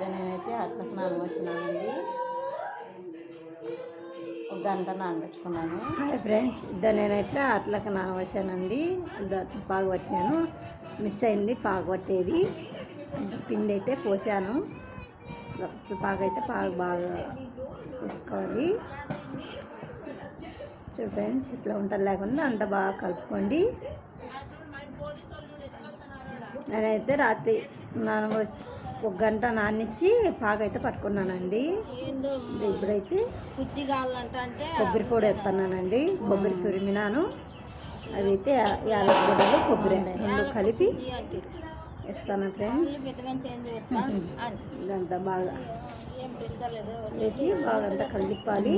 నేనైతే అట్లకు నానబోసినానండి. ఒక గంట నానబెట్టుకున్నాను. ఫ్రెండ్స్ నేనైతే అట్లకు నానబోసానండి. పాగు పట్టినాను. మిస్ అయింది పాగు పట్టేది. పిండి అయితే పోసాను. పాగు అయితే బాగా వేసుకోవాలి. చూడు ఫ్రెండ్స్, ఇట్లా ఉంటుంది లేకుండా అంత బాగా కలుపుకోండి. నేనైతే రాత్రి నానబోసి ఒక గంట నానిచ్చి పాకైతే పట్టుకున్నానండి. ఇప్పుడైతే కొబ్బరి పొడి వేస్తున్నానండి. కొబ్బరి తురిమినాను. అదైతే యాలకులు కొబ్బరి రెండు కలిపి వేస్తాను ఫ్రెండ్స్. ఇదంతా బాగా వేసి బాగా అంతా కలిపాలి.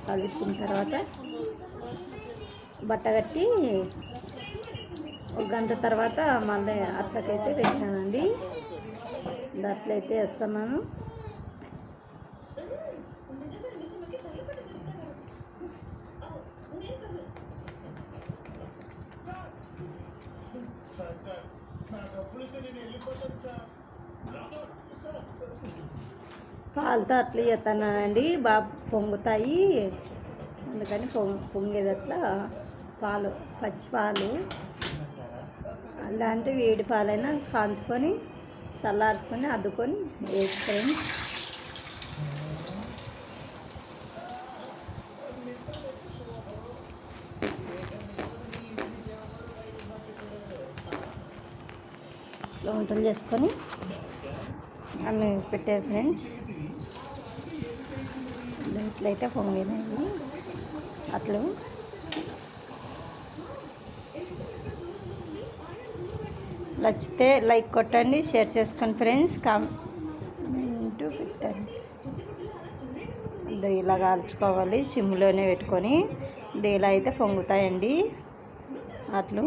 కలిపిన తర్వాత బట్ట కట్టి ఒక గంట తర్వాత మళ్ళీ అట్లకైతే పెట్టానండి. అట్లయితే వేస్తున్నాను. పాలతో అట్లా చేస్తున్నానండి. బాగా పొంగుతాయి, అందుకని పొంగేది అట్లా పాలు, పచ్చి పాలు అలాంటి వేడి పాలైనా కాంచుకొని చల్లార్చుకొని అద్దుకొని వేసుకొని వంటలు చేసుకొని అన్నీ పెట్టారు ఫ్రెండ్స్. దీంట్లో అయితే పొంగినాయి అట్లు. నచ్చితే లైక్ కొట్టండి, షేర్ చేసుకోండి ఫ్రెండ్స్, కామెంట్ పెట్టండి. ఇలా కాల్చుకోవాలి సిమ్లోనే పెట్టుకొని. ఇలా అయితే పొంగుతాయండి అట్లు.